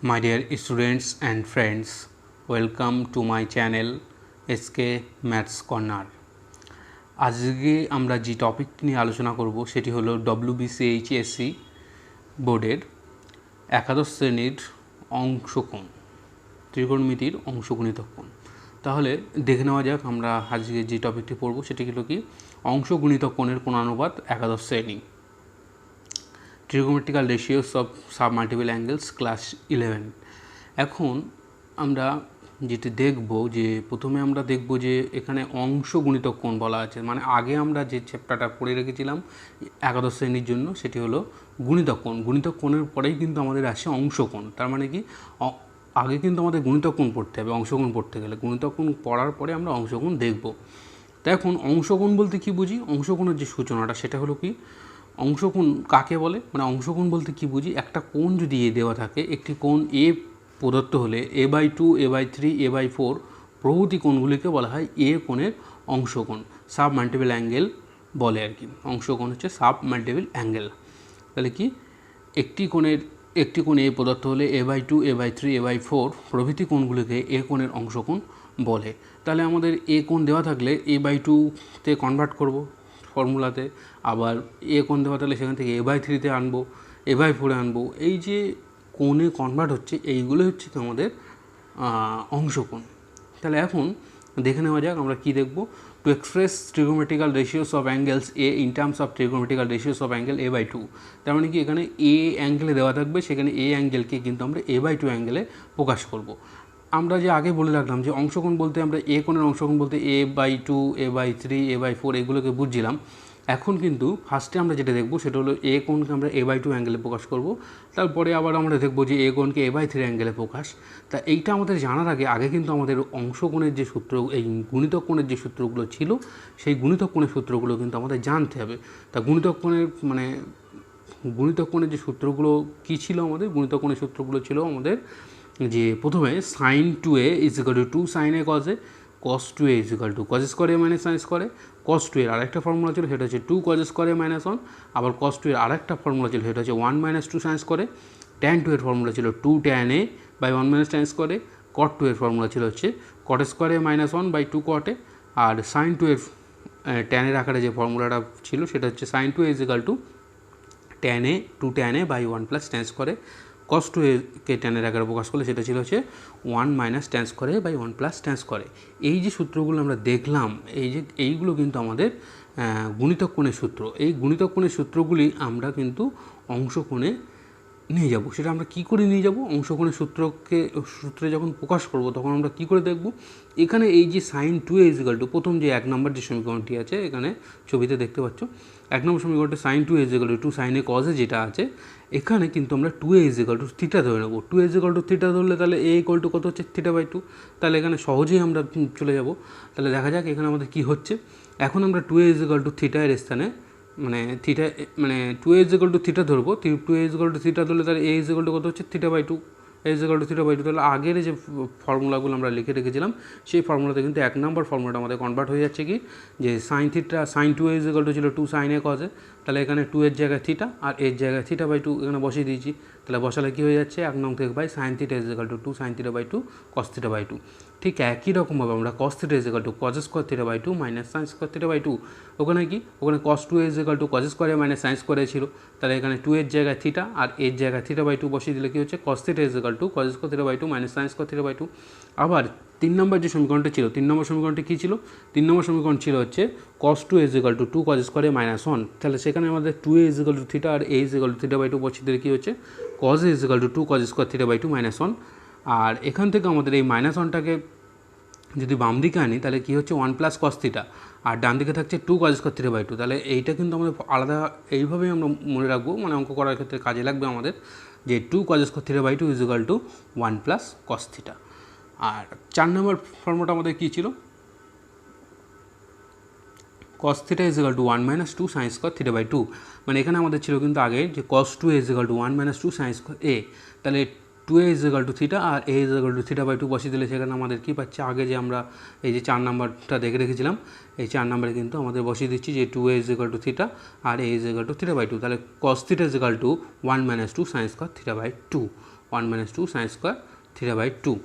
My dear students and friends, welcome to my channel SK Maths Corner. আজকে আমরা যে টপিকটি নিয়ে আলোচনা করব সেটি হলো WBCHSC বোর্ডের একাদশ শ্রেণীর অংশকোণ, ত্রিকোণমিতির অংশগুণিতক কোণ। তাহলে দেখে নেওয়া যাক আমরা আজকে যে টপিকটি পড়ব সেটি হলো কি অংশগুণিতক কোণের কোণানুপাত একাদশ শ্রেণী, trigonometrical ratios of sub multiple angles class 11। এখন আমরা যেটি দেখব যে প্রথমে আমরা দেখব যে এখানে অংশগুণিতক কোণ বলা আছে, মানে আগে আমরা যে চ্যাপ্টারটা পড়ে রেখেছিলাম একাদশ শ্রেণীর জন্য সেটি হলো গুণিতক কোণ। গুণিতক কোণের পরেই কিন্তু আমাদের আসে অংশকোণ। তার মানে কি আগে কিন্তু আমাদের গুণিতক কোণ পড়তে হবে, অংশকোণ পড়তে গেলে গুণিতক কোণ পড়ার পরে আমরা অংশকোণ দেখব। তো এখন অংশকোণ বলতে কি বুঝি? অংশকোণের যে সূচনাটা সেটা হলো কি অংশকোণ কাকে বলে, মানে অংশকোণ বলতে কি বুঝি, একটা কোণ যদি এ দেওয়া থাকে, একটি কোণ এ প্রদত্ত হলে A/2, A/3, A/4 প্রভৃতি কোণগুলিকে বলা হয় এ কোণের অংশকোণ, সাব মাল্টিপল অ্যাঙ্গেল বলে আর কি। অংশকোণ হচ্ছে সাব মাল্টিপল অ্যাঙ্গেল। তাহলে কি একটি কোণ এ প্রদত্ত হলে A/2, A/3, A/4 প্রভৃতি কোণগুলিকে এ কোণের অংশকোণ বলে। তাহলে আমাদের এ কোণ দেওয়া থাকলে A/2-তে কনভার্ট করব ফর্মুলাতে, আবার এ কোণ দেওয়া থাকলে সেখান থেকে A/3-তে আনবো, A/4-এ আনবো। এই যে কোণে কনভার্ট হচ্ছে এইগুলো হচ্ছে আমাদের অংশকোণ। তাহলে এখন দেখে নেওয়া যাক আমরা কি দেখব। To express trigonometrical ratios of angles A in terms of trigonometrical ratios of angle A/2। তার মানে কি এখানে এ অ্যাঙ্গেলে দেওয়া থাকবে, সেখানে এ অ্যাঙ্গেলকে কিন্তু আমরা A/2 অ্যাঙ্গেলে প্রকাশ করব। আমরা যে আগে বলে রাখলাম যে অংশকোণ বলতে আমরা এ কোণের অংশকোণ বলতে A/2, A/3, A/4 এগুলোকে বুঝছিলাম। এখন কিন্তু ফার্স্টে আমরা যেটা দেখব সেটা হলো এ কোণকে আমরা A/2 অ্যাঙ্গেলে প্রকাশ করব, তারপরে আবার আমরা দেখব যে এ কোণকে A/3 অ্যাঙ্গেলে প্রকাশ। তা এইটা আমাদের জানার আগে কিন্তু আমাদের অংশকোণের যে সূত্র, এই গুণিতক কোণের যে সূত্রগুলো ছিল সেই গুণিতক কোণের সূত্রগুলো কিন্তু আমাদের জানতে হবে। তা গুণিতক কোণের যে সূত্রগুলো কী ছিল আমাদের, গুণিতক কোণের সূত্রগুলো ছিল আমাদের যে প্রথমে sin 2a = 2 sin a cos a, cos 2a = cos square a minus sin square a, cos 2 এর আরেকটা ফর্মুলা ছিল সেটা হচ্ছে 2 cos স্কোয়ার a মাইনাস 1, আবার cos 2 এর আরেকটা ফর্মুলা ছিল সেটা হচ্ছে 1 minus 2 sin square a, tan 2 এর ফর্মুলা ছিল 2 tan a by 1 minus tan square a, cot 2 এর ফর্মুলা ছিল হচ্ছে cot square a minus 1 by 2 cot a, আর sin 2 এর tan এর আকারে যে ফর্মুলাটা ছিল সেটা হচ্ছে sin 2a = tan a 2 tan a by 1 plus tan square a, cos 2কে ট্যানের আকারে প্রকাশ করলে সেটা ছিল হচ্ছে 1 minus tan square a by 1 plus tan square a। এই যে সূত্রগুলো আমরা দেখলাম, এইগুলো কিন্তু আমাদের গুণিতক কোণের সূত্র। এই গুণিতক কোণের সূত্রগুলি আমরা কিন্তু অংশকোণে নিয়ে যাব। সেটা আমরা কি করে নিয়ে যাব? অংশকোণের সূত্রে যখন প্রকাশ করব তখন আমরা কি করে দেখব। এখানে এই যে sin 2a = প্রথম যে 1 নম্বর যে সমীকরণটি আছে এখানে ছবিতে দেখতে পাচ্ছ, 1 নম্বর সমীকরণটা sin 2a = 2 sin a cos a যেটা আছে, এখানে কিন্তু আমরা 2a = থিটা ধরে নেব। 2a = থিটা ধরলে তাহলে a = কত হচ্ছে θ/2। তাহলে এখানে সহজেই আমরা চলে যাব। তাহলে দেখা যাক এখানে আমাদের কি হচ্ছে। এখন আমরা 2a = থিটা এর স্থানে থিটা 2a = থিটা ধরবো। 2a = থিটা ধরলে তাহলে a = কত হচ্ছে θ/2, a = θ/2। তাহলে আগের যে ফর্মুলাগুলো আমরা লিখে রেখেছিলাম সেই ফর্মুলাতে কিন্তু 1 নম্বর ফর্মুলাটা আমাদের কনভার্ট হয়ে যাচ্ছে কি যে sin 2a ছিল 2 sin a cos a, তাহলে এখানে 2 এর জায়গায় থিটা আর এর জায়গায় θ/2 এখানে বসিয়ে দিয়েছি। তাহলে বসালে কী হয়ে যাচ্ছে 1 নং থেকে বাই sin θ = 2 sin θ/2 cos θ/2। ঠিক একই রকমভাবে আমরা cos θ = cos square θ/2 minus sin square θ/2। ওখানে কি ওখানে cos 2a = cos square a minus sin square a ছিল, তাহলে এখানে 2 এর জায়গায় থিটা আর এর জায়গায় θ/2 বসিয়ে দিলে কী হচ্ছে cos θ = cos square θ/2 minus sin square θ/2। আবার 3 নম্বর যে সমীকরণটা ছিল, 3 নম্বর সমীকরণটি কী ছিল? 3 নম্বর সমীকরণ ছিল হচ্ছে cos 2a = 2 cos square a minus 1। তাহলে সেখানে আমাদের 2a = থিটা আর a = θ/2 বসিয়ে দিলে কী হচ্ছে cos a = 2 cos square θ/2 minus 1। আর এখান থেকে আমাদের এই মাইনাস 1টাকে যদি বাম দিকে আনি তাহলে কী হচ্ছে 1 প্লাস cos θ, আর ডান দিকে থাকছে 2 cos স্কোয়ার θ/2। তাহলে এইটা কিন্তু আমাদের আলাদা এইভাবেই আমরা মনে রাখবো, মানে অঙ্ক করার ক্ষেত্রে কাজে লাগবে আমাদের, যে 2 cos স্কোয়ার θ/2 = 1 প্লাস cos θ। আর 4 নম্বর ফর্মুলাটা আমাদের কী ছিল? cos θ = 1 minus 2 sin square θ/2। মানে এখানে আমাদের ছিল কিন্তু আগে যে cos 2a = 1 minus 2 sin square a। তাহলে 2a = থিটা আর a = θ/2 বসিয়ে দিলে সেখানে আমাদের কী পাচ্ছে, আগে যে আমরা এই যে 4 নাম্বারটা দেখে রেখেছিলাম এই 4 নাম্বারে কিন্তু আমাদের বসিয়ে দিচ্ছি যে 2a = থিটা আর a = θ/2। তাহলে cos θ = 1 minus 2 sin square θ/2 1 minus 2 sine square theta by 2।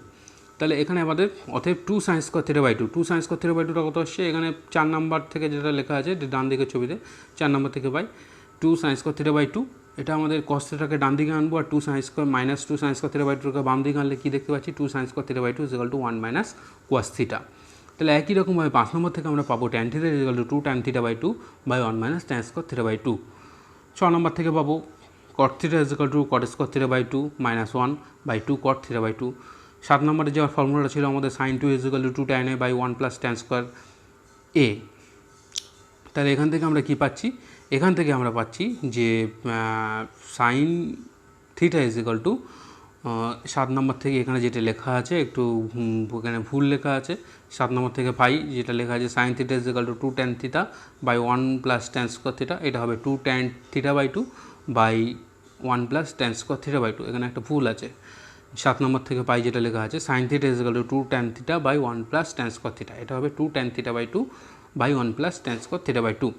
তাহলে এখানে আমাদের অতএব 2 sine square theta by 2, 2 sine square theta by 2টা কত আসছে, এখানে 4 নাম্বার থেকে যেটা লেখা আছে ডান দিকের ছবিতে 4 নাম্বার থেকে পাই 2 সাইন স্কোয়ার থিটা বাই 2, এটা আমাদের কস থিটাকে ডান দিকে আনবো, আর 2 sine square minus 2 sine square theta by 2কে বাম দিকে আনলে কী দেখতে পাচ্ছি, 2 sine square theta by 2 equal to 1 minus cos theta. তাহলে একই রকমভাবে 5 নম্বর থেকে আমরা পাবো tan theta equal to 2 tan theta by 2 by 1 minus tan square theta by 2। 6 নম্বর থেকে পাবো cot theta equal to cot square theta by 2 minus 1 by 2 cot theta by 2। 7 নম্বরে যে ফর্মুলাটা ছিল আমাদের sine 2 equal to 2 tan A by 1 plus tan square A. তাহলে এখান থেকে আমরা কী পাচ্ছি, এখান থেকে আমরা পাচ্ছি যে সাইন থিটা ইকুয়াল টু 7 নম্বর থেকে এখানে যেটা লেখা আছে একটু এখানে ভুল লেখা আছে, 7 নম্বর থেকে পাই যেটা লেখা আছে sine theta equal to 2 tan theta by 1 plus tan square theta, এটা হবে 2 tan theta by 2 by 1 plus tan square theta by 2, এখানে একটা ভুল আছে। 7 নম্বর থেকে পাই যেটা লেখা আছে sine theta equal to 2 tan theta by 1 plus tan square theta, এটা হবে 2 tan theta by 2 by 1 plus tan square theta by 2।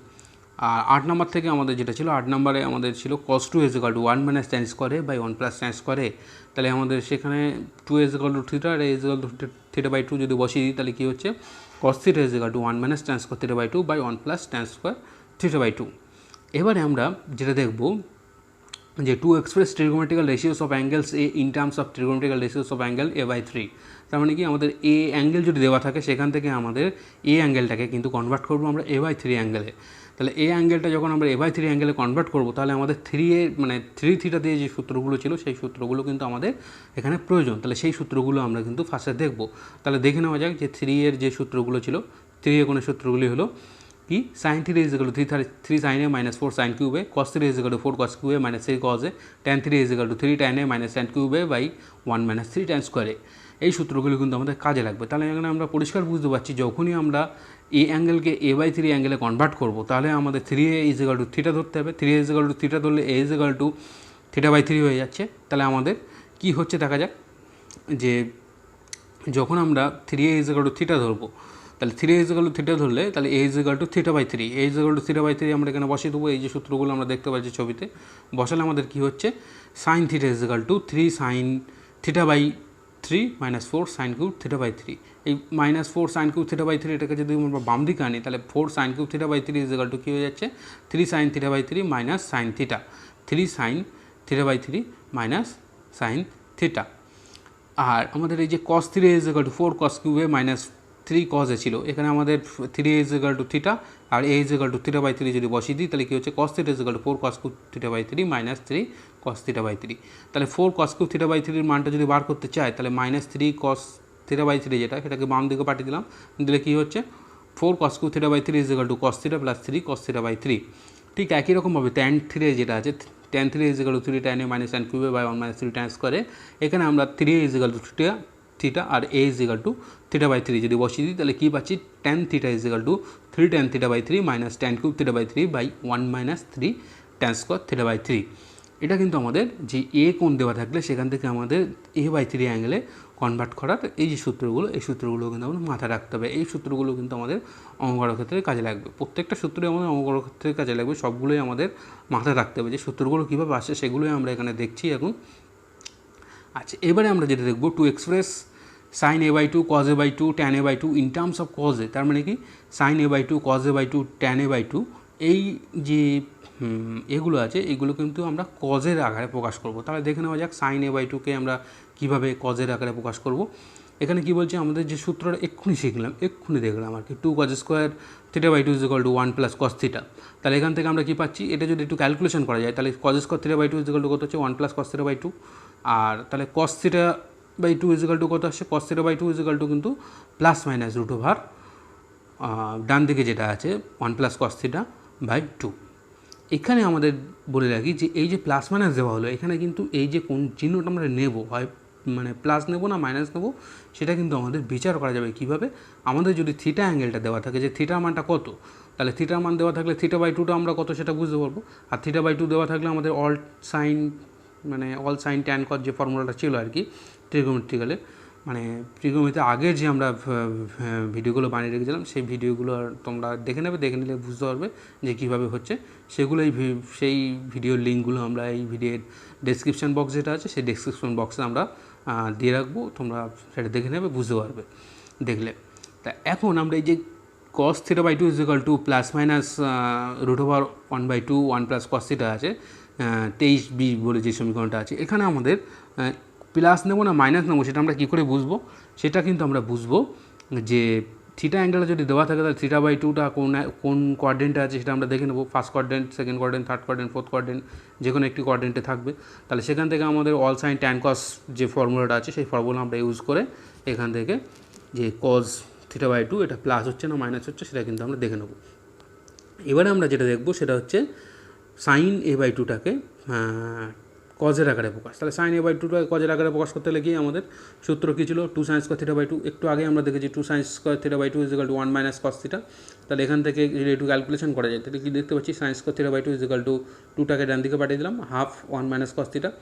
আর 8 নম্বর থেকে আমাদের যেটা ছিল 8 নম্বরে আমাদের ছিল cos 2 equal to 1 minus tan square A by 1 plus tan square A. তাহলে আমাদের সেখানে 2 ইকুয়াল টু থিটা আর ইকুয়াল টু থিটা বাই 2 যদি বসিয়ে দিই তাহলে কী হচ্ছে, cos theta equal to 1 minus tan square theta by 2 by 1 plus tan square theta by 2। এবারে আমরা যেটা দেখব যে to express trigonometrical ratios of angles A in terms of trigonometrical ratios of angle A by 3। তার মানে কি আমাদের এ angle যদি দেওয়া থাকে সেখান থেকে আমাদের এ অ্যাঙ্গেলটাকে কিন্তু কনভার্ট করবো আমরা এ বাই 3 অ্যাঙ্গেলে। তাহলে এই অ্যাঙ্গেলটা যখন আমরা এ বাই 3 অ্যাঙ্গেলে কনভার্ট করবো তাহলে আমাদের 3 থিটা দিয়ে যে সূত্রগুলো ছিল সেই সূত্রগুলো কিন্তু আমাদের এখানে প্রয়োজন। তাহলে সেই সূত্রগুলো আমরা কিন্তু ফার্স্টে দেখব। তাহলে দেখে নেওয়া যাক যে 3 যে সূত্রগুলো ছিল, 3 কোন সূত্রগুলি হলো কি, sine theta equal to 3 sine A minus 4 sine cube A, cos theta equal to 4 cos cube A minus 3 cos A, tan theta equal to 3 tan A minus tan cube A by 1 minus 3 tan square A. এই সূত্রগুলো কিন্তু আমাদের কাজে লাগবে। তাহলে এখানে আমরা পরিষ্কার বুঝতে পারছি যখনই আমরা এই অ্যাঙ্গেলকে এ বাই 3 অ্যাঙ্গেলে কনভার্ট করবো তাহলে আমাদের 3a ইকুয়াল টু থিটা ধরতে হবে। 3a ইকুয়াল টু থিটা ধরলে a equal to theta by 3 হয়ে যাচ্ছে। তাহলে আমাদের কি হচ্ছে দেখা যাক যে যখন আমরা 3a ইকুয়াল টু থিটা ধরবো তাহলে 3a ইকুয়াল টু থিটা ধরলে তাহলে a equal to theta by 3, a equal to theta by 3 আমরা এখানে বসিয়ে দেবো। এই যে সূত্রগুলো আমরা দেখতে পাচ্ছি ছবিতে বসালে আমাদের কি হচ্ছে, sine theta equal to 3 sine theta by 3 minus 4 sine cube theta by 3। এই minus 4 sine cube theta by 3 এটাকে যদি আমরা বাম দিকে আনি তাহলে 4 sine cube theta by 3 equal to কী হয়ে যাচ্ছে, 3 sine theta by 3 minus sine theta, 3 sine theta by 3 minus sine theta. আর আমাদের এই যে cos 3 equal to 4 cos cube A minus 3 cos A ছিল, এখানে আমাদের 3a ইকুয়াল টু থিটা আর a equal to theta by 3 যদি বসিয়ে দিই তাহলে কী হচ্ছে, cos theta equal to 4 cos cube theta by 3 minus 3 cos theta by 3। তাহলে 4 কস কিউব থিটা বাই 3 এর মানটা যদি বার করতে চাই তাহলে মাইনাস 3 কস থিটা বাই 3 যেটা সেটাকে বাম দিকে পাঠিয়ে দিলাম, দিলে কী হচ্ছে 4 cos cube theta by 3 equal to cos theta plus 3 cos theta by 3। ঠিক একই রকমভাবে ট্যান থিটা যেটা আছে, tan theta equal to 3 tan A minus tan cube A by 1 minus 3 tan স্কোয়ারে, এখানে আমরা 3a ইকুয়াল টু থিটা আর a equal to theta by 3 যদি বসিয়ে দিই তাহলে কী পাচ্ছি, tan theta equal to 3 tan theta by 3 minus tan cube theta by 3 by 1 minus 3 tan square theta by 3। এটা কিন্তু আমাদের যে এ কোণ দেওয়া থাকলে সেখান থেকে আমাদের a বাই 3 অ্যাঙ্গেলে কনভার্ট করার এই যে সূত্রগুলো, এই সূত্রগুলো কিন্তু আমাদের মাথায় রাখতে হবে। এই সূত্রগুলো কিন্তু আমাদের অঙ্ক করার ক্ষেত্রে কাজে লাগবে। প্রত্যেকটা সূত্রই আমাদের অঙ্ক করার ক্ষেত্রে কাজে লাগবে, সবগুলোই আমাদের মাথায় রাখতে হবে। যে সূত্রগুলো কীভাবে আসে সেগুলোই আমরা এখানে দেখছি এখন। আচ্ছা, এবারে আমরা যেটা দেখব to express sine a by 2 cos a by 2 tan a by 2 in terms of cos A. তার মানে কি, sine a by 2 cos a by 2 tan a by 2 এই যে এগুলো আছে এগুলো কিন্তু আমরা কজের আকারে প্রকাশ করব। তাহলে দেখে নেওয়া যাক সাইন a বাই 2কে আমরা কীভাবে কজের আকারে প্রকাশ করব। এখানে কি বলছে, আমাদের যে সূত্রটা এক্ষুনি দেখলাম আর কি, 2 cos square theta by 2 equal to 1 plus cos theta. তাহলে এখান থেকে আমরা কী পাচ্ছি, এটা যদি একটু ক্যালকুলেশন করা যায় তাহলে cos square theta by 2 equal to কত হচ্ছে 1 প্লাস কস থিটা বাই 2। আর তাহলে cos theta by 2 equal to কত আসছে, cos theta by 2 equal to কিন্তু প্লাস মাইনাস রুট ওভার ডান দিকে যেটা আছে 1 প্লাস কস থিটা বাই 2। এখানে আমাদের বলে রাখি যে এই যে প্লাস মাইনাস দেওয়া হলো এখানে কিন্তু এই যে কোন চিহ্নটা আমরা নেব, হয় মানে প্লাস নেব না মাইনাস নেব সেটা কিন্তু আমাদের বিচার করা যাবে কীভাবে। আমাদের যদি থিটা অ্যাঙ্গেলটা দেওয়া থাকে যে থিটার মানটা কত, তাহলে থিটার মান দেওয়া থাকলে থিটা বাই 2টা আমরা কত সেটা বুঝতে পারবো। আর থিটা বাই 2 দেওয়া থাকলে আমাদের অল সাইন ট্যান কজ যে ফর্মুলাটা ছিল আর কি ট্রিগোমেট্রিক্যালে, মানে ট্রিগোনোমেট্রিতে আগের যে আমরা ভিডিওগুলো বানিয়ে রেখেছিলাম সেই ভিডিওগুলো তোমরা দেখে নেবে, দেখে নিলে বুঝতে পারবে যে কীভাবে হচ্ছে। সেগুলোই সেই ভিডিওর লিঙ্কগুলো আমরা এই ভিডিওর ডেসক্রিপশান বক্স যেটা আছে সেই ডেসক্রিপশন বক্সে আমরা দিয়ে রাখবো, তোমরা সেটা দেখে নেবে, বুঝতে পারবে দেখলে। তা এখন আমরা এই যে cos θ by two is equal to plus minus √1/2 1 plus cos θ আছে 23b বলে যে সমীকরণটা আছে, এখানে আমাদের প্লাস নেবো না মাইনাস নেবো সেটা আমরা কী করে বুঝবো? সেটা কিন্তু আমরা বুঝবো যে থিটা অ্যাঙ্গেলটা যদি দেওয়া থাকে তাহলে θ বাই টুটা কোন কোয়াড্রেন্টে আছে সেটা আমরা দেখে নেবো। First quadrant, second quadrant, third quadrant, fourth quadrant, যে কোনো একটি কোয়াড্রেন্টে থাকবে। তাহলে সেখান থেকে আমাদের অল সাইন ট্যান কস যে ফর্মুলাটা আছে সেই ফর্মুলা আমরা ইউজ করে এখান থেকে যে cos θ বাই টু এটা প্লাস হচ্ছে না মাইনাস হচ্ছে সেটা কিন্তু আমরা দেখে নেবো। এবারে আমরা যেটা দেখবো সেটা হচ্ছে সাইন এ বাই টুটাকে কজের আকারে প্রকাশ। তাহলে সাইন এ বাই টুটাকে কজের আকারে প্রকাশ করতে গেলে কি আমাদের সূত্র কী ছিল? 2 sin স্কয়ার θ বাই টু। একটু আগে আমরা দেখেছি 2 sin square θ by two is equal to 1 minus cos θ। তাহলে এখান থেকে যদি একটু ক্যালকুলেশন করা যায় তাহলে কি দেখতে পাচ্ছি? sin square θ by two is equal to 2টাকে ডান দিকে পাঠিয়ে দিলাম, হাফ 1 মাইনাস cos θ।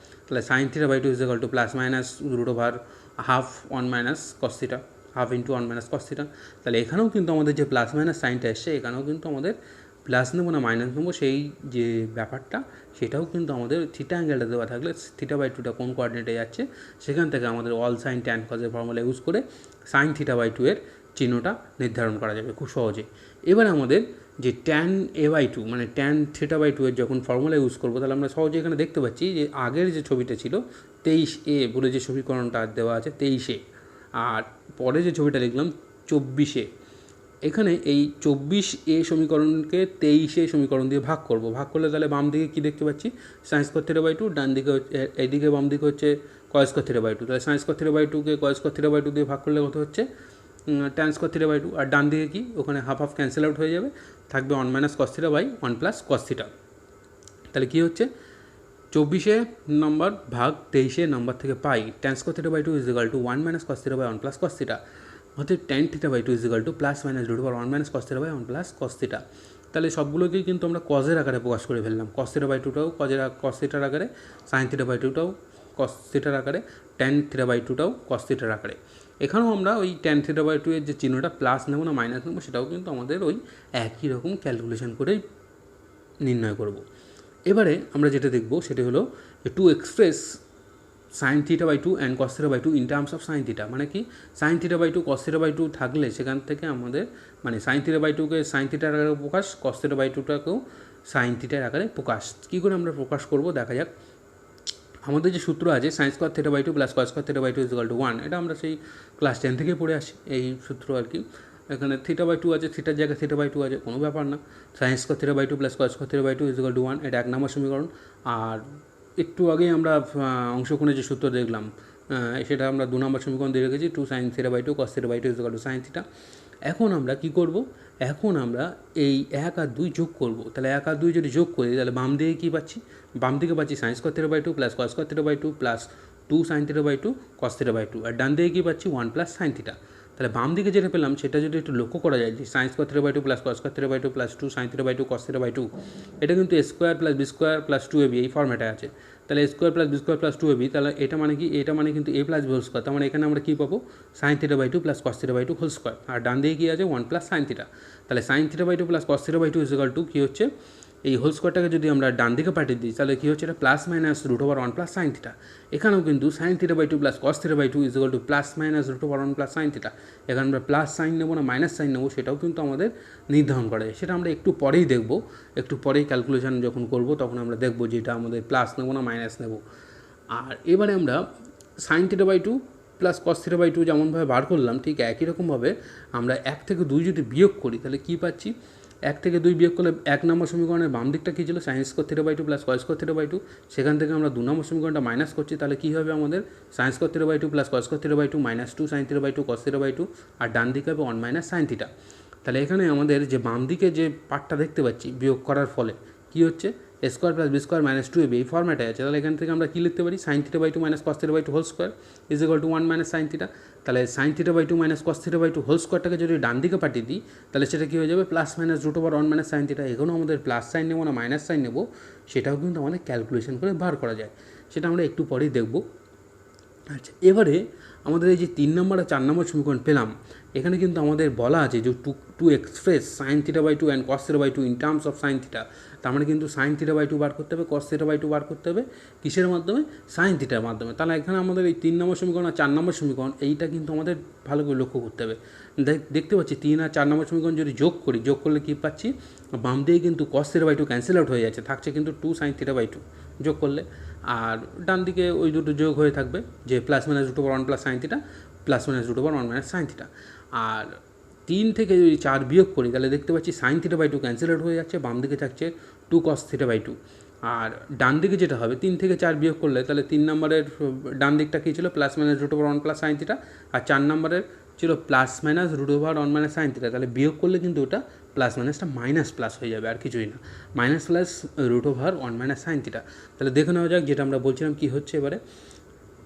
তাহলে sin θ by two is equal to plus minus √হাফ 1 minus cos θ, half into 1 minus cos θ। তাহলে এখানেও কিন্তু আমাদের যে প্লাস মাইনাস সাইনটা এসছে এখানেও কিন্তু আমাদের প্লাস নেবো না মাইনাস নেবো সেই যে ব্যাপারটা সেটাও কিন্তু আমাদের থিটা অ্যাঙ্গেলটা দেওয়া থাকলে θ বাই টুটা কোন কোয়ার্ডিনেটে যাচ্ছে সেখান থেকে আমাদের অল সাইন ট্যান কজের ফর্মুলা ইউজ করে সাইন θ বাই টু এর চিহ্নটা নির্ধারণ করা যাবে খুব সহজে। এবার আমাদের যে ট্যান এ বাই টু মানে ট্যান θ বাই টু এর যখন ফর্মুলা ইউজ করবো তাহলে আমরা সহজে এখানে দেখতে পাচ্ছি যে আগের যে ছবিটা ছিল 23a বলে যে সমীকরণটা দেওয়া আছে 23a, আর পরে যে ছবিটা লিখলাম 24a, এখানে এই 24a সমীকরণকে 23a সমীকরণ দিয়ে ভাগ করব। ভাগ করলে তাহলে বাম দিকে কী দেখতে পাচ্ছি? sin স্কয়ার θ বাই টু, ডান দিকে এইদিকে বাম দিকে হচ্ছে cos স্কয়ার θ বাই টু। তাহলে sin স্কয়ার θ বাই টুকে cos স্কয়ার θ বাই টু দিয়ে ভাগ করলে কত হচ্ছে? tan square θ by two. আর ডান দিকে কি ওখানে হাফ হাফ ক্যান্সেল আউট হয়ে যাবে, থাকবে 1 minus cos θ by 1 plus cos θ। তাহলে কী হচ্ছে? 24 নম্বর ভাগ 23 নম্বর থেকে পাই tan square θ by two is equal to 1 minus cos θ by 1 plus cos θ। অর্থাৎ tan θ by two is equal to plus minus √1 minus cos θ by 1 plus cos θ। তাহলে সবগুলোকেই কিন্তু আমরা কজের আকারে প্রকাশ করে ফেললাম। cos θ বাই টুটাও cos θ আকারে, sin θ বাই টুটাও cos θ আকারে, tan θ by টুটাও cos θ আকারে। এখানেও আমরা ওই tan θ বাই টু এর যে চিহ্নটা প্লাস নেবো না মাইনাস নেবো সেটাও কিন্তু আমাদের ওই একই রকম ক্যালকুলেশন করেই নির্ণয় করব। এবারে আমরা যেটা দেখব সেটা হলো to express sin θ by two and cos θ by two in terms of sin θ। মানে কি sin θ by two cos θ by two থাকলে সেখান থেকে আমাদের মানে sin θ বাই টুকে sin θ আকারে প্রকাশ, cos θ বাই টুটাকেও sin θ আকারে প্রকাশ। কী করে আমরা প্রকাশ করব দেখা যাক। আমাদের যে সূত্র আছে sin square θ by two plus cos square θ by two is equal to 1, এটা আমরা সেই ক্লাস 10 থেকে পড়ে আসি এই সূত্র আর কি। এখানে θ বাই টু আছে, থিটার জায়গায় θ বাই টু আছে, কোনো ব্যাপার না। sin square θ by two plus cos square θ by two is equal to 1, এটা 1 নম্বর সমীকরণ। আর একটু আগেই আমরা অংশকোণের যে সূত্র দেখলাম সেটা আমরা 2 নম্বর সমীকরণ দিয়ে রেখেছি 2 sin θ by two cos θ by two is equal to sin θ। এখন আমরা কী করব? এখন আমরা এই 1 আর 2 যোগ করব। তাহলে 1 আর 2 যদি যোগ করি তাহলে বাম দিকে কী পাচ্ছি? বাম দিকে পাচ্ছি sin square θ by two plus cos square θ by two plus 2 sin θ by two cos θ by two, আর ডান দিকে কী পাচ্ছি? 1 প্লাস sin θ। তাহলে বাম দিকে যেটা পেলাম সেটা যদি একটু লক্ষ্য করা যায় যে sin square θ by two plus cos square θ by two plus 2 sin θ by two cos θ by two, এটা কিন্তু a square plus B square plus 2ab এই ফর্ম্যাটে আছে। তাহলে a square plus B square plus 2ab, তাহলে এটা মানে কি? এটা মানে কিন্তু a plus B whole square. তার মানে এখানে আমরা কী পাবো? sin θ by two plus cos θ by two whole square, আর ডান দিকে কী আছে? 1 প্লাস sin θ। তাহলে sin θ by two plus cos θ by two is equal to কী হচ্ছে? এই হোল স্কোয়ারটাকে যদি আমরা ডান দিকে পাঠিয়ে দিই তাহলে কী হচ্ছে? এটা প্লাস মাইনাস √1 প্লাস sin θ। এখানেও কিন্তু sin θ by two plus cos θ by two is equal to plus minus √1 plus sin θ। এখানে আমরা প্লাস সাইন নেবো না মাইনাস সাইন নেবো সেটাও কিন্তু আমাদের নির্ধারণ করা যায়। সেটা আমরা একটু পরেই দেখব, একটু পরেই ক্যালকুলেশন যখন করব তখন আমরা দেখব যে এটা আমাদের প্লাস নেবো না মাইনাস নেব। আর এবারে আমরা sin θ by two plus cos θ by two যেমনভাবে বার করলাম ঠিক একই রকমভাবে আমরা 1 থেকে 2 যদি বিয়োগ করি তাহলে কী পাচ্ছি? 1 থেকে 2 বিয়োগ করলে 1 নম্বর সমীকরণের বাম দিকটা কী ছিল? sin square θ by two plus cos square θ by two, সেখান থেকে আমরা 2 নম্বর সমীকরণটা মাইনাস করছি, তাহলে কী হবে আমাদের? sin square θ by two plus cos square θ by two minus 2 sin θ by two cos θ by two, আর ডান দিকে হবে 1 মাইনাস sin θ। তাহলে এখানে আমাদের যে বাম দিকে যে পার্টটা দেখতে পাচ্ছি বিয়োগ করার ফলে কী হচ্ছে? a square plus B square minus 2ab এই ফর্ম্যাটে আছে। তাহলে এখান থেকে আমরা কী লিখতে পারি? sin θ by two minus cos θ by two whole square is equal to 1 minus sin θ। তাহলে sin θ by two minus cos θ by two whole স্কোয়ারটাকে যদি ডান দিকে পাঠিয়ে দিই তাহলে সেটা কী হয়ে যাবে? Plus minus √1 minus sin θ। এখানেও আমাদের প্লাস সাইন নেবো না মাইনাস সাইন নেবো সেটাও কিন্তু আমাদের ক্যালকুলেশন করে বার করা যায়, সেটা আমরা একটু পরেই দেখব। আচ্ছা, এবারে আমাদের এই যে 3 নম্বর আর 4 নম্বর সমীকরণ পেলাম, এখানে কিন্তু আমাদের বলা আছে যে to express sine theta by two and cos theta by two in terms of sine theta. তার মানে কিন্তু সাইন থিটা বাই টু বার করতে হবে, কস থিটা বাই টু বার করতে হবে কিসের মাধ্যমে? সাইন থিটার মাধ্যমে। তাহলে এখানে আমাদের এই 3 নম্বর সমীকরণ আর 4 নম্বর সমীকরণ এইটা কিন্তু আমাদের ভালো করে লক্ষ্য করতে হবে। দেখতে পাচ্ছি 3 আর 4 নম্বর সমীকরণ যদি যোগ করি, যোগ করলে কী পাচ্ছি? বাম দিকে কিন্তু cos theta by two cancel out হয়ে যাচ্ছে, থাকছে কিন্তু 2 সাইন থিটা বাই টু যোগ করলে। আর ডান দিকে ওই দুটো যোগ হয়ে থাকবে, যে plus minus root over 1 plus sine theta plus minus root over 1 minus sine theta. আর 3 থেকে যদি 4 বিয়োগ করি তাহলে দেখতে পাচ্ছি sine theta by two cancel out হয়ে যাচ্ছে, বাম দিকে থাকছে 2 কস থিটা বাই টু। আর ডান দিকে যেটা হবে 3 থেকে 4 বিয়োগ করলে তাহলে 3 নম্বরের ডান দিকটা কী ছিল? Plus minus root over 1 plus sine theta, আর 4 নম্বরের ছিল plus minus root over 1 minus sine theta. তাহলে বিয়োগ করলে কিন্তু ওটা প্লাস মাইনাসটা মাইনাস প্লাস হয়ে যাবে, আর কিছুই না, minus plus root over 1 minus sine theta. তাহলে দেখে নেওয়া যাক যেটা আমরা বলছিলাম কী হচ্ছে। এবারে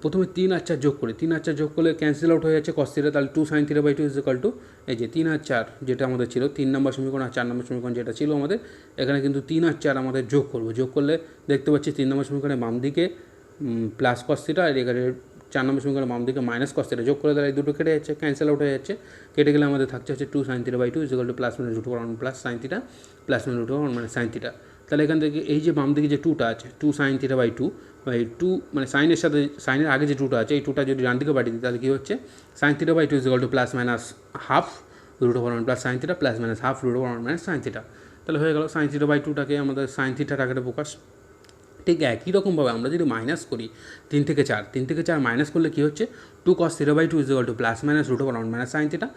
প্রথমে 3 আর 4 যোগ করি, 3 আর 4 যোগ করলে ক্যান্সেল আউট হয়ে যাচ্ছে কস থিটা, তাহলে 2 sine theta by two is equal to এই যে 3 আর 4 যেটা আমাদের ছিল 3 নম্বর সমীকরণ আর 4 নম্বর সমীকরণ যেটা ছিল আমাদের, এখানে কিন্তু 3 আর 4 আমাদের যোগ করবো। যোগ করলে দেখতে পাচ্ছি 3 নম্বর সমীকরণে বাম দিকে প্লাস কস থিটা, আর এখানে 4 নম্বর সমীকরণে বাম দিকে মাইনাস কস থিটা। যোগ করে তাহলে এই দুটো কেটে যাচ্ছে, ক্যান্সেল আউট হয়ে যাচ্ছে। কেটে গেলে আমাদের থাকছে হচ্ছে 2 sine theta by two is equal to plus minus root over 1 plus sine theta plus minus root over 1 minus sine theta. তাহলে এখান থেকে এই যে বাম দিকে যে 2টা আছে 2 সাইন থিটা বাই টু, এই 2 মানে সাইনের সাথে সাইনের আগে যে 2টা আছে এই 2টা যদি ডান দিকে পাঠিয়ে দিই তাহলে কী হচ্ছে? Sine theta by two is equal to plus minus half root over 1 plus sine theta plus minus half root over 1 minus sine theta. তাহলে হয়ে গেল সাইন থিটা বাই টুটাকে আমাদের সাইন থিটার আকারে প্রকাশ। ঠিক একই রকমভাবে আমরা যদি মাইনাস করি 3 থেকে 4 মাইনাস করলে কী হচ্ছে? 2 cos theta by two is equal to plus minus root over 1 minus sine theta.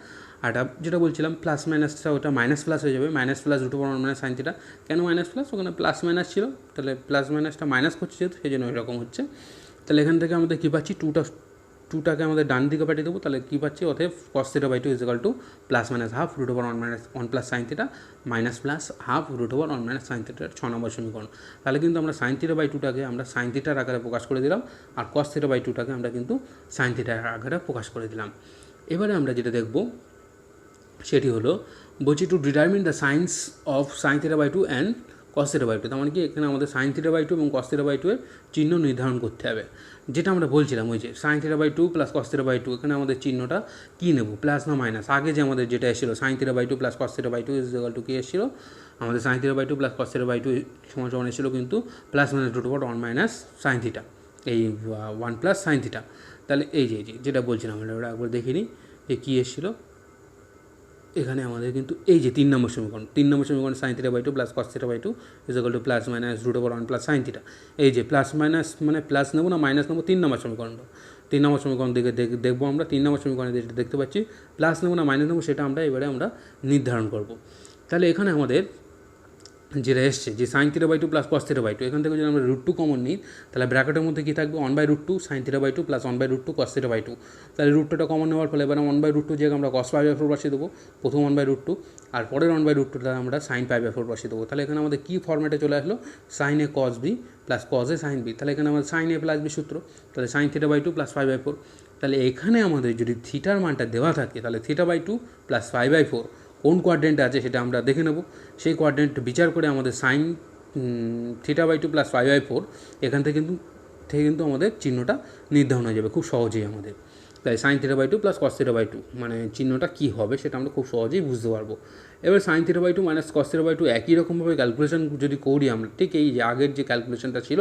আর যেটা বলছিলাম প্লাস মাইনাসটা ওটা মাইনাস প্লাস হয়ে যাবে, minus plus root over 1 minus sine theta. কেন মাইনাস প্লাস? ওখানে প্লাস মাইনাস ছিল, তাহলে প্লাস মাইনাসটা মাইনাস করছে যেহেতু সেই জন্য এরকম হচ্ছে। তাহলে এখান থেকে আমাদের কী পাচ্ছি? টুটাকে আমাদের ডান দিকে পাঠিয়ে দেবো, তাহলে কী পাচ্ছি? অতএব cos theta by two is equal to plus minus half root over 1 minus 1 plus sine theta minus plus half root over 1 minus sine থিটার 6 নম্বর সমীকরণ। তাহলে কিন্তু আমরা সাইন থিটা বাই টুটাকে আমরা সাইন থিটার আকারে প্রকাশ করে দিলাম, আর কস থিটা বাই টুটাকে আমরা কিন্তু সাইন থিটার আকারে প্রকাশ করে দিলাম। এবারে আমরা যেটা দেখব সেটি হলো বলছি to determine the signs of sine theta by two and cos theta by two. তার মানে কি এখানে আমাদের সাইন থিটা বাই টু এবং কস থিটা বাই টু এর চিহ্ন নির্ধারণ করতে হবে, যেটা আমরা বলছিলাম ওই যে sine theta by two plus cos theta by two. এখানে আমাদের চিহ্নটা কী নেব? প্লাস না মাইনাস? আগে যে আমাদের যেটা এসেছিলো sine theta by two plus cos theta by two is equal to কী এসেছিলো? আমাদের sine theta by two plus cos theta by two সমান সমান এসেছিলো কিন্তু plus minus root over 1 minus sine theta, এই 1 প্লাস সাইন থিটা। তাহলে এই যে যেটা বলছিলাম আমরা ওটা একবার দেখে নিই যে কী এসেছিলো। এখানে আমাদের কিন্তু এই যে 3 নম্বর সমীকরণ sine theta by two plus cos theta by two is equal to plus minus root over 1 plus sine theta. এই যে প্লাস মাইনাস মানে প্লাস নেবো না মাইনাস নেবো? 3 নম্বর সমীকরণটা, 3 নম্বর সমীকরণ দিকে দেখবো আমরা। 3 নম্বর সমীকরণে যেটা দেখতে পাচ্ছি প্লাস নেবো না মাইনাস নেবো সেটা আমরা এবারে আমরা নির্ধারণ করব। তাহলে এখানে আমাদের যেটা এসছে যে sine theta by two plus cos theta by two, এখান থেকে যদি আমরা রুট টু কমন নিই তাহলে ব্র্যাকেটের মধ্যে কী থাকবে? 1/√2 sine theta by two plus 1/√2 cos theta by two. তাহলে রুটটা কমন নেওয়ার ফলে এবার 1/√2 জায়গায় আমরা কস পাই বাই 4 বসিয়ে দেবো, প্রথম 1/√2, আর পরের 1/√2টা আমরা সাইন পাই বাই 4 বসিয়ে দেবো। তাহলে এখানে আমাদের কী ফর্ম্যাটে চলে আসলো? Sine A cos B plus cos A sine B. তাহলে এখানে আমাদের সাইন এ প্লাস বি সূত্র, তাহলে sine theta by two plus 5/4। তাহলে এখানে আমাদের যদি থিটার মানটা দেওয়া থাকে তাহলে থিটা বাই টু প্লাস 5/4 কোন কোয়াড্রেন্টে আছে সেটা আমরা দেখে নেব। সেই কোয়াড্রেন্ট বিচার করে আমাদের sine theta by two plus 5/4 এখান থেকে কিন্তু আমাদের চিহ্নটা নির্ধারণ হয়ে যাবে খুব সহজেই আমাদের। তাই sine theta by two plus cos theta by two মানে চিহ্নটা কী হবে সেটা আমরা খুব সহজেই বুঝতে পারবো। এবার sine theta by two minus cos theta by two একই রকমভাবে ক্যালকুলেশন যদি করি আমরা, ঠিক এই যে আগের যে ক্যালকুলেশনটা ছিল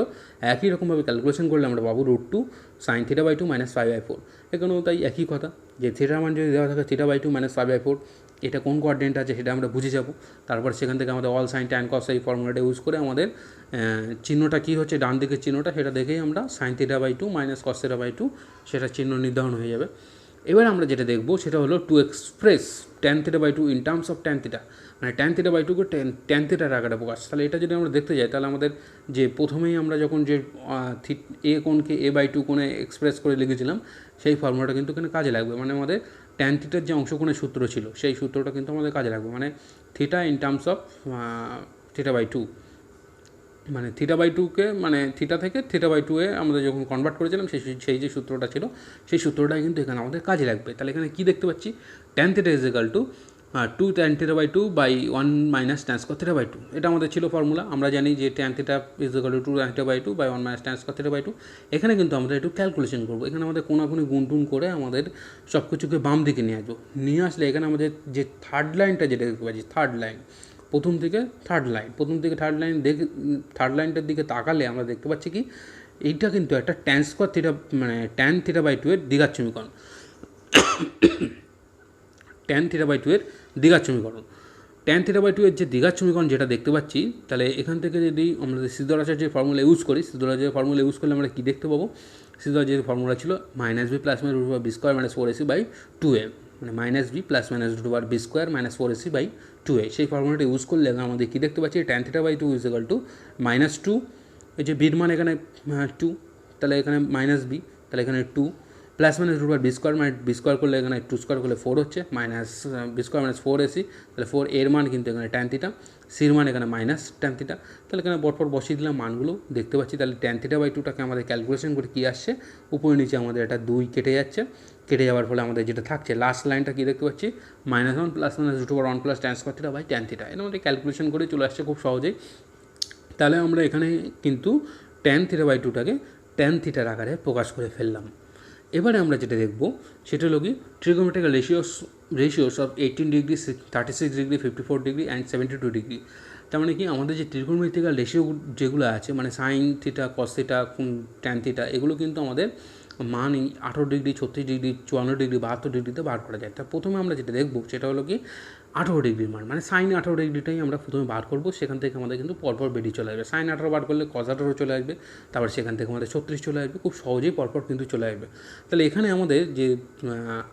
একই রকমভাবে ক্যালকুলেশন করলে আমরা পাবো √2 sine theta by two minus 5/4। এখানেও তাই একই কথা, যে থিটার মান যদি দেওয়া থাকে থিটা বাই টু মাইনাস 5/4 এটা কোন কোয়াড্রেন্ট আছে সেটা আমরা বুঝে যাব। তারপর সেখান থেকে আমাদের অল সাইন ট্যান কস এই ফর্মুলাটা ইউজ করে আমাদের চিহ্নটা কী হচ্ছে ডান দিকের চিহ্নটা সেটা দেখেই আমরা sine theta by two minus cos theta by two সেটা চিহ্ন নির্ধারণ হয়ে যাবে। এবার আমরা যেটা দেখবো সেটা হলো to express tan theta by two in terms of tan theta, মানে ট্যান থিটা বাই টুকে ট্যান থিটার আকারে প্রকাশ। তাহলে এটা যদি আমরা দেখতে যাই তাহলে আমাদের যে প্রথমেই আমরা যখন যে এ কোণকে এ বাই টু কোণে এক্সপ্রেস করে লিখেছিলাম সেই ফর্মুলাটা কিন্তু এখানে কাজে লাগবে। মানে আমাদের ট্যান থিটার যে অংশকোণের সূত্র ছিল সেই সূত্রটা কিন্তু আমাদের কাজে লাগবে, মানে theta in terms of theta by two, মানে থিটা বাই টুকে মানে থিটা থেকে থিটা বাই টু এ আমাদের যখন কনভার্ট করেছিলাম সেই যে সূত্রটা ছিল সেই সূত্রটাই কিন্তু এখানে আমাদের কাজে লাগবে। তাহলে এখানে কী দেখতে পাচ্ছি? Tan theta is equal to two tan theta by two by one minus tan square theta by two, এটা আমাদের ছিল ফর্মুলা। আমরা জানি যে tan theta is equal to two tan theta by two by one minus tan square theta by two. এখানে কিন্তু আমরা একটু ক্যালকুলেশন করবো, এখানে আমাদের কোনাকুনি গুনটুন করে আমাদের সব কিছুকে বাম দিকে নিয়ে আসবো। নিয়ে আসলে এখানে আমাদের যে থার্ড লাইনটা যেটা দেখতে পাচ্ছি, থার্ড লাইন প্রথম থেকে থার্ড লাইন দেখে থার্ড লাইনটার দিকে তাকালে আমরা দেখতে পাচ্ছি কি এইটা কিন্তু একটা ট্যান স্কোয়ার থিটা মানে ট্যান থিটা বাই টু এর দ্বিঘাত সমীকরণ, ট্যান থিটা বাই টু এর দ্বিঘাত সমীকরণ। ট্যান থিটা বাই টু এর যে দ্বিঘাত সমীকরণ যেটা দেখতে পাচ্ছি, তাহলে এখান থেকে যদি আমরা সিদ্ধরাচার্যের ফর্মুলা ইউজ করি, সিদ্ধরাচার্যের ফর্মুলা ইউজ করলে আমরা কী দেখতে পাবো, সিদ্ধরাচার্যের ফর্মুলা ছিল minus B plus minus root B square minus four AC by two A, মানে minus B plus minus root B square minus four AC by two A. সেই ফর্মুলাটা ইউজ করলে আমাদের কী দেখতে পাচ্ছি, tan theta by two is equal to minus two, এই যে বির মান এখানে টু, তাহলে এখানে মাইনাস বি, তাহলে এখানে two plus minus root B square, মানে বি স্কোয়ার করলে এখানে টু স্কোয়ার করলে ফোর হচ্ছে, minus B square minus four AC, তাহলে ফোর এর মান কিন্তু এখানে ট্যান থিটা, সির মান এখানে মাইনাস ট্যান থিটা। তাহলে এখানে বটপট বসিয়ে দিলাম মানগুলো দেখতে পাচ্ছি। তাহলে ট্যান থিটা বাই টুটাকে আমাদের ক্যালকুলেশন করে কী আসছে, উপরে নিচে আমাদের এটা দুই কেটে যাচ্ছে, কেটে যাওয়ার ফলে আমাদের যেটা থাকছে লাস্ট লাইনটা কী দেখতে পাচ্ছি, minus one plus minus root over one plus tan square theta by tan theta. এটা আমাদের ক্যালকুলেশন করে চলে আসছে খুব সহজেই। তাহলে আমরা এখানে কিন্তু ট্যান থিটা বাই টুটাকে ট্যান থিটার আকারে প্রকাশ করে ফেললাম। এবারে আমরা যেটা দেখব সেটা হলো কি trigonometrical ratios of 18 degree, 36 degree, 54 degree and 72 degree. তার মানে কি আমাদের যে ট্রিগোমেট্রিক্যাল রেশিও যেগুলো আছে, মানে sine theta, cos theta, tan theta, এগুলো কিন্তু আমাদের মান 18 ডিগ্রি, 36 ডিগ্রি, 54 ডিগ্রি, 72 ডিগ্রিতে বার করা যায়। তা প্রথমে আমরা যেটা দেখব সেটা হলো কি 18 ডিগ্রির মান, মানে সাইন 18 ডিগ্রিটাই আমরা প্রথমে বার করব। সেখান থেকে আমাদের কিন্তু পরপর বেরিয়ে চলে আসবে। সাইন 18 বার করলে কস 18 চলে আসবে, তারপর সেখান থেকে আমাদের 36 চলে আসবে, খুব সহজেই পরপর কিন্তু চলে আসবে। তাহলে এখানে আমাদের যে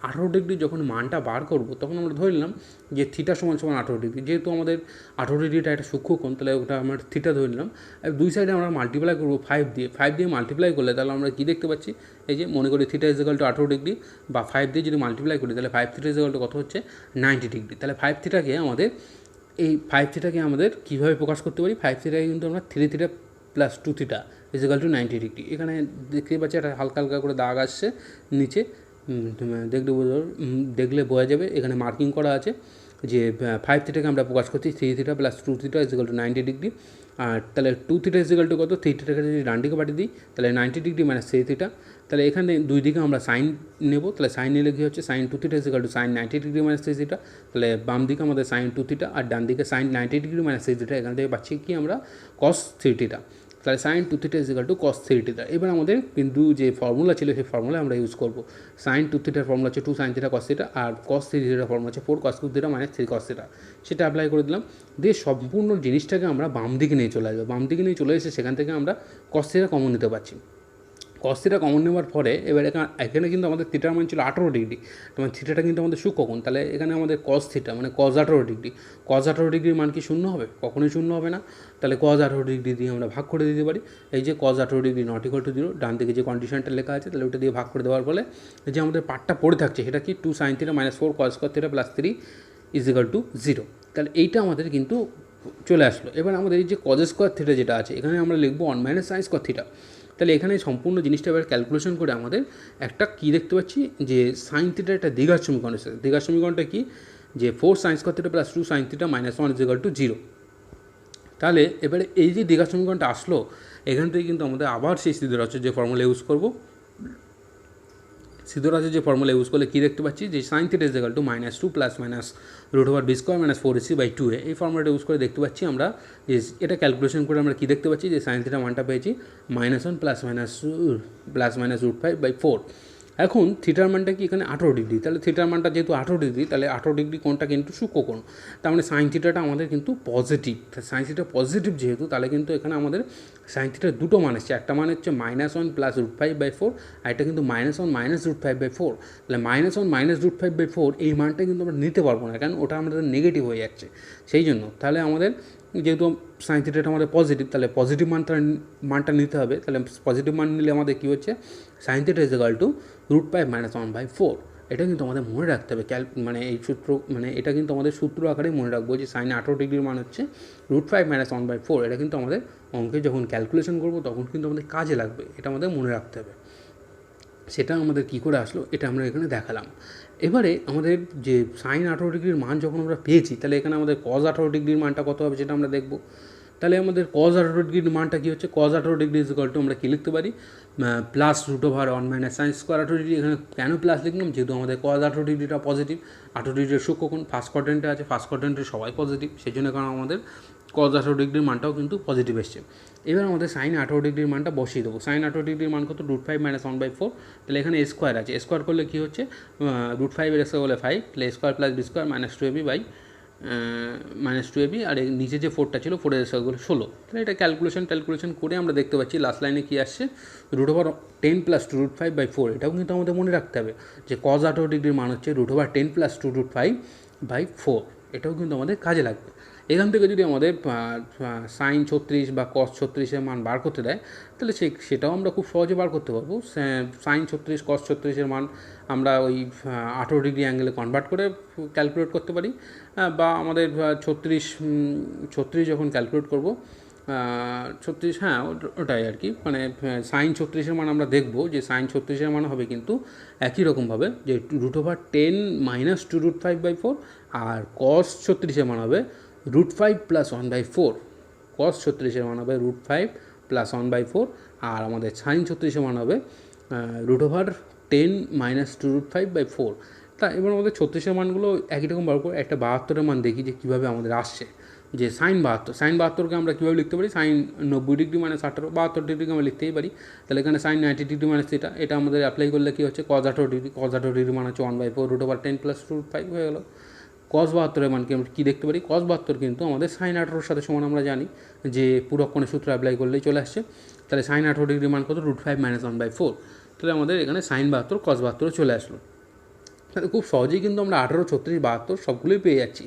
18 ডিগ্রি যখন মানটা বার করব, তখন আমরা ধরে নিলাম যে থিটা সমান সমান 18 ডিগ্রি। যেহেতু আমাদের 18 ডিগ্রিটা একটা সূক্ষ্মকোণ, তাহলে ওটা আমরা থিটা ধরে নিলাম। দুই সাইডে আমরা মাল্টিপ্লাই করবো 5 দিয়ে, 5 দিয়ে মাল্টিপ্লাই করলে তাহলে আমরা কী দেখতে পাচ্ছি, এই যে মনে করি theta is equal two 18 degree, বা 5 দিয়ে যদি মাল্টিপ্লাই করি তাহলে 5 থিটা ইজ ইকুয়াল টু কত হচ্ছে 90 ডিগ্রি। তাহলে 5 থিটাকে আমাদের কীভাবে প্রকাশ করতে পারি, 5 থিটাকে কিন্তু আমরা 3 theta plus 2 theta is equal to 90 degree. এখানে দেখতে পাচ্ছি একটা হালকা হালকা করে দাগ আসছে নিচে, দেখলে বোঝা যাবে এখানে মার্কিং করা আছে যে 5 থিটাকে আমরা প্রকাশ করছি 3 theta plus 2 theta is equal to 90 degree. আর তাহলে 2 থিটা ইজ ইকুয়াল টু কত, 3 থিটাকে যদি ডান দিকে পাঠিয়ে দিই তাহলে 90 ডিগ্রি মাইনাস 3 থিটা। তাহলে এখানে দুই দিকে আমরা সাইন নেব, তাহলে সাইন নিলে কী হচ্ছে, sine 2 theta is equal to sine 90 degree minus 3 theta. তাহলে বাম দিকে আমাদের সাইন 2 থিটা আর ডান দিকে সাইন 90 ডিগ্রি মাইনাস 3 থিটা। এখান থেকে পাচ্ছি কি আমরা কস 3 থিটা। তাহলে sine 2 theta is equal to cos 3 theta. এবার আমাদের কিন্তু যে ফর্মুলা ছিল সেই ফর্মুলা আমরা ইউজ করবো। সাইন 2 থিটার ফর্মুলা হচ্ছে 2 সাইন থিটা কস থিটা, আর কস 3 থিটার ফর্মুলা হচ্ছে 4 কস 2 থিটা মাইনাস 3 কস থিটা। সেটা অ্যাপ্লাই করে দিলাম, দিয়ে সম্পূর্ণ জিনিসটাকে আমরা বাম দিকে নিয়ে চলে আসবো। বাম দিকে নিয়ে চলে এসে সেখান থেকে আমরা কস থিটা কমন নিতে পারছি। কস থিটা কমন নেওয়ার পরে এবার এখানে কিন্তু আমাদের থিটার মান ছিল 18 ডিগ্রি, তোমার থিটাটা কিন্তু আমাদের সূক্ষ্মকোণ। তাহলে এখানে আমাদের কস থিটা মানে কস 18 ডিগ্রি, কস 18 ডিগ্রির মান কি শূন্য হবে? কখনোই শূন্য হবে না। তাহলে কস 18 ডিগ্রি দিয়ে আমরা ভাগ করে দিতে পারি। এই যে কস 18 ডিগ্রি নট ইকুয়াল টু 0, ডান দিকে যে কন্ডিশনটা লেখা আছে তাহলে ওটা দিয়ে ভাগ করে দেওয়ার ফলে যে আমাদের পার্টটা পড়ে থাকছে সেটা কি 2 sine theta minus 4 cos square theta plus 3 is equal two 0। তাহলে এইটা আমাদের কিন্তু চলে আসলো। এবার আমাদের এই যে কজ স্কোয়ার থিটা যেটা আছে এখানে আমরা লিখবো 1 মাইনাস সাইন স্কোয়ার থিটা। তাহলে এখানে সম্পূর্ণ জিনিসটা এবার ক্যালকুলেশন করে আমাদের একটা কী দেখতে পাচ্ছি যে সাইন থিটার একটা দ্বিঘাত সমীকরণ এসেছে। দ্বিঘাত সমীকরণটা কি, যে 4 sign square theta plus 2 sine theta minus 1 is equal two 0। তাহলে এবারে এই যে দ্বিঘাত সমীকরণটা আসলো, এখান থেকে কিন্তু আমাদের আবার সেই সিদ্ধরাচার্যের যে ফর্মুলা ইউজ করবো। সিদ্ধরাচার্যের যে ফর্মুলা ইউজ করলে কী দেখতে পাচ্ছি যে sine theta is equal to minus 2 plus minus root over B square minus 4ac by 2a। এই ফর্মুলাটা ইউজ করে দেখতে পাচ্ছি আমরা যে এটা ক্যালকুলেশন করে আমরা কী দেখতে পাচ্ছি যে সাইন থিটা মানটা পেয়েছি -1 প্লাস মাইনাস রুট 5 বাই 4। এখন থিটার মানটা কি এখানে 18 ডিগ্রি, তাহলে থিটার মানটা যেহেতু 18 ডিগ্রি তাহলে 18 ডিগ্রি কোণটা কিন্তু সূক্ষ্মকোণ, তার মানে সাইন থিটাটা আমাদের কিন্তু পজিটিভ। সাইন থিটা পজিটিভ যেহেতু তাহলে কিন্তু এখানে আমাদের সাইন থিটার দুটো মান এসছে, একটা মান হচ্ছে -1 প্লাস রুট 5 বাই 4, আর এটা কিন্তু -1 মাইনাস রুট 5 বাই 4। তাহলে -1 মাইনাস রুট 5 বাই 4 এই মানটা কিন্তু আমরা নিতে পারবো না, কারণ ওটা আমাদের নেগেটিভ হয়ে যাচ্ছে। সেই জন্য তাহলে আমাদের যেহেতু সাইন থিটাটা আমাদের পজিটিভ, তাহলে পজিটিভ মানটা নিতে হবে। তাহলে পজিটিভ মান নিলে আমাদের কী হচ্ছে, sine theta is equal to root 5 minus 1 by 4। এটা কিন্তু আমাদের মনে রাখতে হবে, মানে এই সূত্র, মানে এটা কিন্তু আমাদের সূত্র আকারে মনে রাখবো যে সাইন 18 ডিগ্রির মান হচ্ছে রুট 5 মাইনাস 1 বাই 4। এটা কিন্তু আমাদের অঙ্কে যখন ক্যালকুলেশন করবো তখন কিন্তু আমাদের কাজে লাগবে, এটা আমাদের মনে রাখতে হবে। সেটা আমাদের কী করে আসলো এটা আমরা এখানে দেখালাম। এবারে আমাদের যে সাইন 18 ডিগ্রির মান যখন আমরা পেয়েছি, তাহলে এখানে আমাদের কজ 18 ডিগ্রির মানটা কত হবে সেটা আমরা দেখব। তাহলে আমাদের কজ 18 ডিগ্রির মানটা কী হচ্ছে, cos 18 degree is equal to আমরা কী লিখতে পারি, plus root over 1 minus sine square 18 degree. এখানে কেন প্লাস লিখলাম, যেহেতু আমাদের কজ 18 ডিগ্রিটা পজিটিভ, 18 ডিগ্রির সূক্ষ্মকোণ ফার্স্ট কোয়াড্রেন্টে আছে, ফার্স্ট কোয়াড্রেন্টে সবাই পজিটিভ, সেই জন্য কারণ আমাদের কজ 18 ডিগ্রির মানটাও কিন্তু পজিটিভ এসছে। এবার আমাদের সাইন 18 ডিগ্রির মানটা বসিয়ে দেবো। সাইন 18 ডিগ্রির মান কত, √ 5 মাইনাস 1/4। তাহলে এখানে স্কোয়ার আছে, স্কোয়ার করলে কী হচ্ছে, √ 5 এর স্কোয়ার করলে 5, তাহলে square plus B square minus 2ab by -2ab, আর নিচে যে 4টা ছিল 4 এর স্কোয়ার করলে 16। তাহলে এটা ক্যালকুলেশন করে আমরা দেখতে পাচ্ছি লাস্ট লাইনে কী আসছে, √10 + 2 √5/4। এটাও কিন্তু আমাদের মনে রাখতে হবে যে কজ 18 ডিগ্রির মান হচ্ছে √10 + 2 √5/4। এটাও কিন্তু আমাদের কাজে লাগবে। এখান থেকে যদি আমাদের সাইন 36 বা কস 36-এর মান বার করতে দেয়, তাহলে সেটাও আমরা খুব সহজে বার করতে পারবো। সাইন 36 কস 36-এর মান আমরা ওই 18 ডিগ্রি অ্যাঙ্গেলে কনভার্ট করে ক্যালকুলেট করতে পারি, বা আমাদের 36 যখন ক্যালকুলেট করবো 36, হ্যাঁ ওটাই আর কি, মানে সাইন 36-এর মান আমরা দেখবো যে সাইন 36-এর মান হবে কিন্তু একই রকমভাবে যে √10 - 2 √5/4, আর কস 36-এর মান হবে √5 + 1/4। কস 36-এর মান হবে √5 + 1/4, আর আমাদের সাইন 36-এর মান হবে √10 - 2 √5/4। তা এবার আমাদের 36-এর মানগুলো একই রকম বার করে একটা 72-এর মান দেখি যে কীভাবে আমাদের আসছে। যে সাইন 72কে আমরা কীভাবে লিখতে পারি, সাইন 90 ডিগ্রি মানে 18, 72 ডিগ্রিকে আমরা লিখতেই পারি। তাহলে এখানে সাইন 90 ডিগ্রি মানে এটা আমাদের অ্যাপ্লাই করলে কী হচ্ছে, কজ 18 ডিগ্রি, কজ 18 ডিগ্রি মানে হচ্ছে 1/4 √10 + 2 √5 হয়ে গেল। কস 72-এর মানকে আমরা কী দেখতে পারি, কস 72 কিন্তু আমাদের সাইন 18-এর সাথে সমান, আমরা জানি যে পূরক কোণের সূত্র অ্যাপ্লাই করলেই চলে আসছে। তাহলে সাইন 18 ডিগ্রির মান কত, √5 - 1/4। তাহলে আমাদের এখানে সাইন 72 কস 72 চলে আসলো। তাহলে খুব সহজেই কিন্তু আমরা 18, 36, 72 সবগুলোই পেয়ে যাচ্ছি।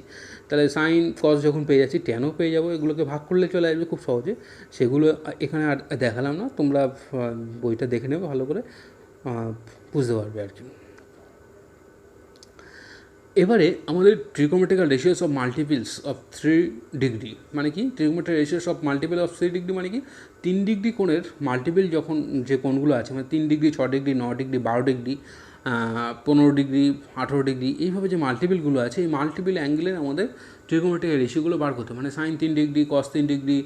তাহলে সাইন কস যখন পেয়ে যাচ্ছি, ট্যানও পেয়ে যাবো, এগুলোকে ভাগ করলে চলে আসবে খুব সহজে। সেগুলো এখানে আর দেখালাম না, তোমরা বইটা দেখে নেবে, ভালো করে বুঝতে পারবে আর কি। এবারে আমাদের trigonometrical ratios of multiples of 3 degree মানে কি, trigonometric ratios of multiple of 3 degree মানে কি, 3 ডিগ্রি কোণের মাল্টিপল যখন যে কোণগুলো আছে, মানে 3 degree, 6 degree, 9 degree, 12 degree, 15 degree, 18 degree, এইভাবে যে মাল্টিপলগুলো আছে, এই মাল্টিপল অ্যাঙ্গেলের আমাদের ট্রিগোনোমেট্রিক রেশিওগুলো বার করতে, মানে সাইন 3 ডিগ্রি, কস 3 ডিগ্রি,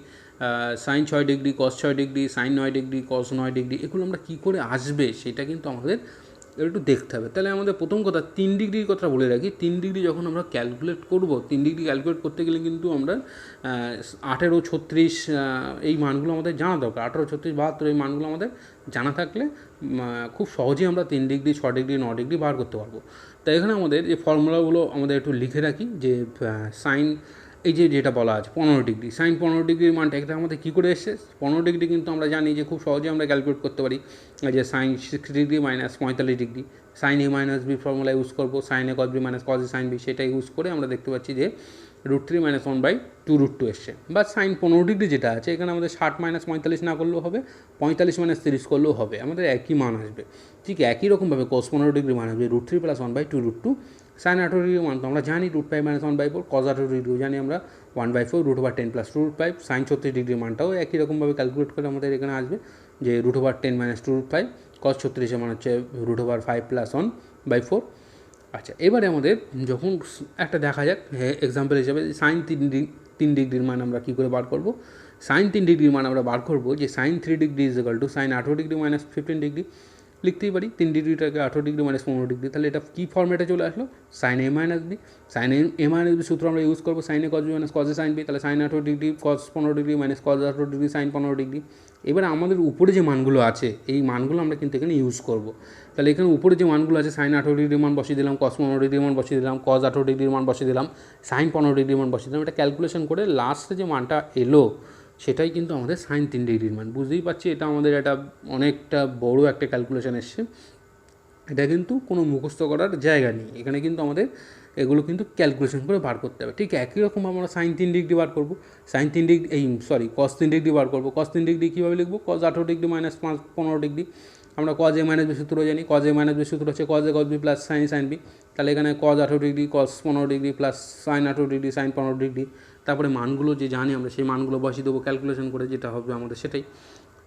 সাইন 6 ডিগ্রি, কস 6 ডিগ্রি, সাইন 9 ডিগ্রি, কস 9 ডিগ্রি, এগুলো আমরা কী করে আসবে সেটা কিন্তু আমাদের একটু দেখতে হবে। তাহলে আমাদের প্রথম কথা 3 ডিগ্রির কথা বলে রাখি। 3 ডিগ্রি যখন আমরা ক্যালকুলেট করব, 3 ডিগ্রি ক্যালকুলেট করতে গেলে কিন্তু আমরা 18, 36 এই মানগুলো আমাদের জানা দরকার। 18, 36, 72 এই মানগুলো আমাদের জানা থাকলে খুব সহজেই আমরা 3 ডিগ্রি, 6 ডিগ্রি, 9 ডিগ্রি বার করতে পারবো। তাই এখানে আমাদের এই ফর্মুলাগুলো আমাদের একটু লিখে রাখি, যে সাইন এই যেটা বলা আছে 15 ডিগ্রি, সাইন 15 ডিগ্রির মানটা এটা আমাদের কী করে এসছে, 15 ডিগ্রি কিন্তু আমরা জানি যে খুব সহজে আমরা ক্যালকুলেট করতে পারি, যে sine 60 degree - 45 degree, sine a - b formula use করবো, sine a cos b - cos a sin b, সেটা ইউজ করে আমরা দেখতে পাচ্ছি যে √3 - 1/2 √2 এসছে। বা সাইন 15 ডিগ্রি যেটা আছে, এখানে আমাদের 60 - 45 না করলেও হবে, 45 - 30 করলেও হবে, আমাদের একই মান আসবে। ঠিক একই রকমভাবে cos 15 ডিগ্রি মান আসবে √3 + 1/2 √2। সাইন 18 ডিগ্রির মান তো আমরা জানি √5 - 1/4, cos 18 ডিগ্রিও জানি আমরা 1/4 √10 + 2 √5। সাইন 36 ডিগ্রির মানটাও একই রকমভাবে ক্যালকুলেট করে আমাদের এখানে আসবে যে √10 - 2 √5, cos 36-এর মান হচ্ছে √5 + 1/4। আচ্ছা, এবারে আমাদের যখন একটা দেখা যাক এক্সাম্পল হিসাবে, সাইন 3 ডিগ্রির মান আমরা কী করে বার করব। সাইন 3 ডিগ্রির মান আমরা বার করবো যে sine 3 degree is equal to sine 18 degree - 15 degree, লিখতেই পারি 3 ডিগ্রিটাকে 18 ডিগ্রি - 15 ডিগ্রি। তাহলে এটা কী ফর্মেটে চলে আসলো, sine a - b। Sine a - b সূত্র আমরা ইউজ করবো, sine a cos b - cos a sin b। তাহলে sine 18 degree cos 15 degree cos 18 degree sine 15 degree. এবার আমাদের উপরে যে মানগুলো আছে, এই মানগুলো আমরা কিন্তু এখানে ইউজ করব। তাহলে এখানে উপরে যে মানগুলো আছে, সাইন 18 ডিগ্রির মান বসিয়ে দিলাম, cos 15 ডিগ্রির মান বসিয়ে দিলাম, cos 18 ডিগ্রির মান বসিয়ে দিলাম, সাইন 15 ডিগ্রির মান বসিয়ে দিলাম। এটা ক্যালকুলেশন করে লাস্টে যে মানটা এলো সেটাই কিন্তু আমাদের সাইন 3 ডিগ্রির মান। বুঝতেই পারছি এটা আমাদের একটা অনেকটা বড় একটা ক্যালকুলেশন এসছে। এটা কিন্তু কোনো মুখস্থ করার জায়গা নেই, এখানে কিন্তু আমাদের এগুলো কিন্তু ক্যালকুলেশন করে বার করতে হবে। ঠিক একই রকম আমরা সাইন 3 ডিগ্রি বার করবো, সাইন 3 ডিগ্রি cos 3 ডিগ্রি বার করবো। cos 3 ডিগ্রি কীভাবে লিখবো, cos 18 ডিগ্রি - 15 ডিগ্রি। আমরা cos a - b সূত্র জানি, cos a - b সূত্র হচ্ছে cos a cos b plus sin b। তাহলে এখানে cos 18 degree cos 15 degree plus sin 18 degree sin 15 degree. তারপরে মানগুলো যে জানি আমরা, সেই মানগুলো বসিয়ে দেবো ক্যালকুলেশন করে, যেটা হবে আমাদের সেটাই।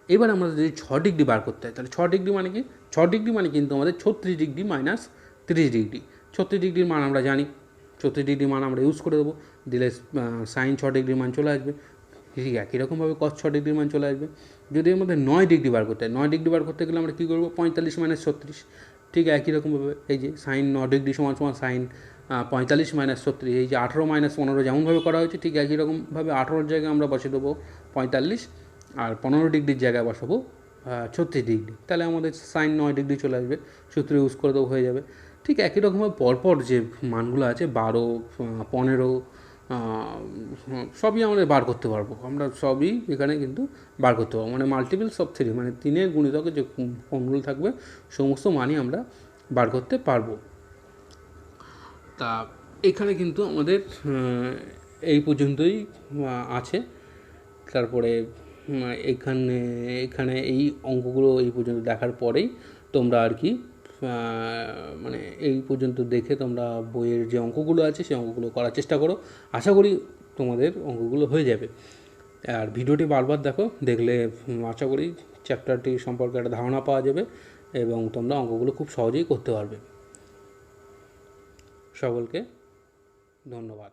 এবার আমরা যদি 6 ডিগ্রি বার করতে হয়, তাহলে 6 ডিগ্রি মানে কি? 6 ডিগ্রি মানে কিন্তু আমাদের 36 ডিগ্রি মাইনাস 30 ডিগ্রি। 36 ডিগ্রির মান আমরা জানি, 36 ডিগ্রি মান আমরা ইউজ করে দেবো, দিলে সাইন 6 ডিগ্রির মান চলে আসবে। ঠিক একই রকমভাবে কস 6 ডিগ্রির মান চলে আসবে। যদি এর মধ্যে 9 ডিগ্রি বার করতে হয়, 9 ডিগ্রি বার করতে গেলে আমরা কী করবো? 45 মাইনাস 36। ঠিক একই রকমভাবে এই যে সাইন 9 ডিগ্রি সমান সমান সাইন 45 মাইনাস 36, এই যে 18 মাইনাস 15 যেমনভাবে করা হয়েছে ঠিক একই রকমভাবে 18-র জায়গায় আমরা বসে দেবো 45, আর 15 ডিগ্রির জায়গায় বসাবো 36 ডিগ্রি। তাহলে আমাদের সাইন 9 ডিগ্রি চলে আসবে, সূত্র ইউজ করে দেবো, হয়ে যাবে। ঠিক একই রকমভাবে পরপর যে মানগুলো আছে 12, 15, সবই আমরা বার করতে পারবো, আমরা সবই এখানে কিন্তু বার করতে পারবো, মানে মাল্টিপলস অফ 3, মানে 3-এর গুণিতকে যে কোণগুলো থাকবে সমস্ত মানই আমরা বার করতে পারবো। তা এখানে কিন্তু আমাদের এই পর্যন্তই আছে। তারপরে এখানে এই অঙ্কগুলো এই পর্যন্ত দেখার পরেই তোমরা আর কি মানে এই পর্যন্ত দেখে তোমরা বইয়ের যে অঙ্কগুলো আছে সেই অঙ্কগুলো করার চেষ্টা করো। আশা করি তোমাদের অঙ্কগুলো হয়ে যাবে। আর ভিডিওটি বারবার দেখো, দেখলে আশা করি চ্যাপ্টারটি সম্পর্কে একটা ধারণা পাওয়া যাবে এবং তোমরা অঙ্কগুলো খুব সহজেই করতে পারবে। সকলকে ধন্যবাদ।